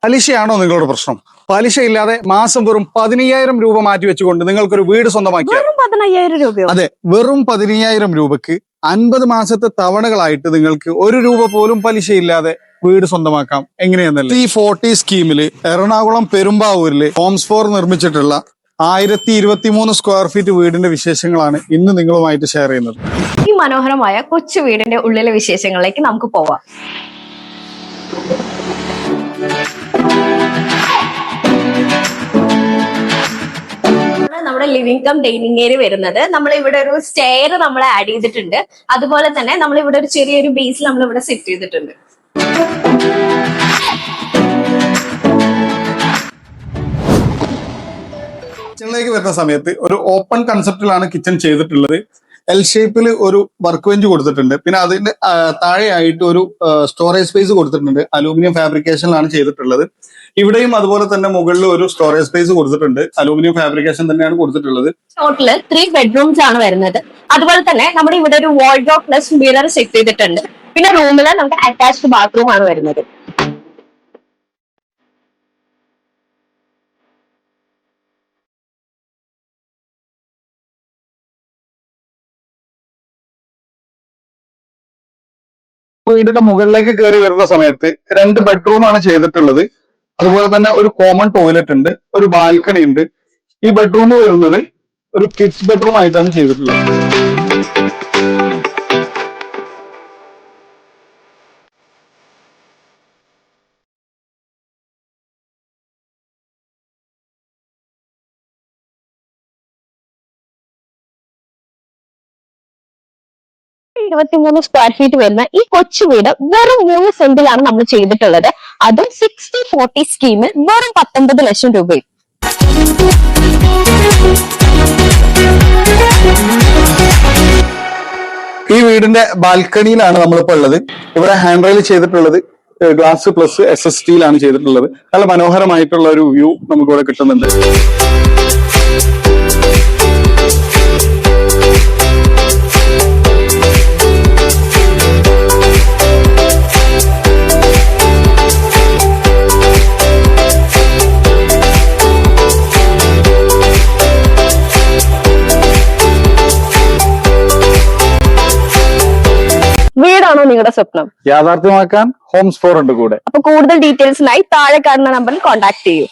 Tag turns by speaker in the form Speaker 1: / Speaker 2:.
Speaker 1: പലിശയാണോ നിങ്ങളുടെ പ്രശ്നം? പലിശയില്ലാതെ മാസം വെറും 15,000 രൂപ മാറ്റി വെച്ചുകൊണ്ട് നിങ്ങൾക്കൊരു വീട് സ്വന്തമാക്കിയാൽ
Speaker 2: 15,000 രൂപയോ?
Speaker 1: അതെ, വെറും 15,000 രൂപക്ക് 50 മാസത്തെ തവണകളായിട്ട് നിങ്ങൾക്ക് 1 രൂപ പോലും പലിശയില്ലാതെ വീട് സ്വന്തമാക്കാം. എങ്ങനെയെന്നല്ലേ T40 സ്കീമില് എറണാകുളം പെരുമ്പാവൂരില് ഹോംസ് ഫോർ നിർമ്മിച്ചിട്ടുള്ള 1023 സ്ക്വയർ ഫീറ്റ് വീടിന്റെ വിശേഷങ്ങളാണ് ഇന്ന് നിങ്ങളുമായിട്ട് ഷെയർ ചെയ്യുന്നത്.
Speaker 2: ഈ മനോഹരമായ കൊച്ചു വീടിന്റെ ഉള്ളിലെ വിശേഷങ്ങളിലേക്ക് നമുക്ക് പോവാം. നമ്മുടെ ലിവിംഗ് കം ഡൈനിങ് ഏരിയ വരുന്നത് നമ്മൾ ഇവിടെ ഒരു സ്റ്റെയർ നമ്മൾ ആഡ് ചെയ്തിട്ടുണ്ട്. അതുപോലെ തന്നെ നമ്മൾ ഇവിടെ ഒരു ചെറിയൊരു ബേസ് നമ്മൾ ഇവിടെ സെറ്റ് ചെയ്തിട്ടുണ്ട്.
Speaker 1: കിച്ചണിലേക്ക് വരുന്ന സമയത്ത് ഒരു ഓപ്പൺ കൺസെപ്റ്റിലാണ് കിച്ചൺ ചെയ്തിട്ടുള്ളത്. എൽ ഷേപ്പിൽ ഒരു വർക്ക് ബെഞ്ച് കൊടുത്തിട്ടുണ്ട്. പിന്നെ അതിന്റെ താഴെയായിട്ട് ഒരു സ്റ്റോറേജ് സ്പേസ് കൊടുത്തിട്ടുണ്ട്. അലൂമിനിയം ഫാബ്രിക്കേഷനിലാണ് ചെയ്തിട്ടുള്ളത്. ഇവിടെയും അതുപോലെ തന്നെ മുകളിൽ ഒരു സ്റ്റോറേജ് സ്പേസ് കൊടുത്തിട്ടുണ്ട്. അലൂമിനിയം ഫാബ്രിക്കേഷൻ തന്നെയാണ് കൊടുത്തിട്ടുള്ളത്.
Speaker 2: ടോട്ടല് 3 ബെഡ്റൂംസ് ആണ് വരുന്നത്. അതുപോലെ തന്നെ നമ്മുടെ ഇവിടെ ഒരു വാർഡ്രോബ് പ്ലസ് മിറർ സെറ്റ് ചെയ്തിട്ടുണ്ട്. പിന്നെ റൂമില് നമുക്ക് അറ്റാച്ച്ഡ് ബാത്റൂം ആണ് വരുന്നത്.
Speaker 1: വീടിന്റെ മുകളിലേക്ക് കയറി വരുന്ന സമയത്ത് 2 ബെഡ്റൂമാണ് ചെയ്തിട്ടുള്ളത്. അതുപോലെ തന്നെ ഒരു കോമൺ ടോയ്ലറ്റ് ഉണ്ട്, ഒരു ബാൽക്കണി ഉണ്ട്. ഈ ബെഡ്റൂം വരുന്നത് ഒരു കിഡ്സ് ബെഡ്റൂം ആയിട്ടാണ് ചെയ്തിട്ടുള്ളത്.
Speaker 2: ൂന്ന് സ്ക്വയർ ഫീറ്റ് വരുന്ന ഈ കൊച്ചു വീട് വെറും 3 സെന്റിലാണ് നമ്മൾ ചെയ്തിട്ടുള്ളത്. അതും 60/40 സ്കീമിൽ വെറും 19 ലക്ഷം രൂപയും.
Speaker 1: ഈ വീടിന്റെ ബാൽക്കണിയിലാണ് നമ്മളിപ്പോ ഉള്ളത്. ഇവിടെ ഹാൻഡ് റെയിൽ ചെയ്തിട്ടുള്ളത് ഗ്ലാസ് പ്ലസ് SST യിലാണ് ചെയ്തിട്ടുള്ളത്. നല്ല മനോഹരമായിട്ടുള്ള ഒരു വ്യൂ നമുക്ക് ഇവിടെ കിട്ടുന്നുണ്ട്.
Speaker 2: വീടാണോ നിങ്ങളുടെ സ്വപ്നം?
Speaker 1: യാഥാർത്ഥ്യമാക്കാൻ ഹോംസ് ഫോർ ഉണ്ട് കൂടെ.
Speaker 2: അപ്പൊ കൂടുതൽ ഡീറ്റെയിൽസിനായി താഴെ കാണുന്ന നമ്പറിൽ കോൺടാക്ട് ചെയ്യൂ.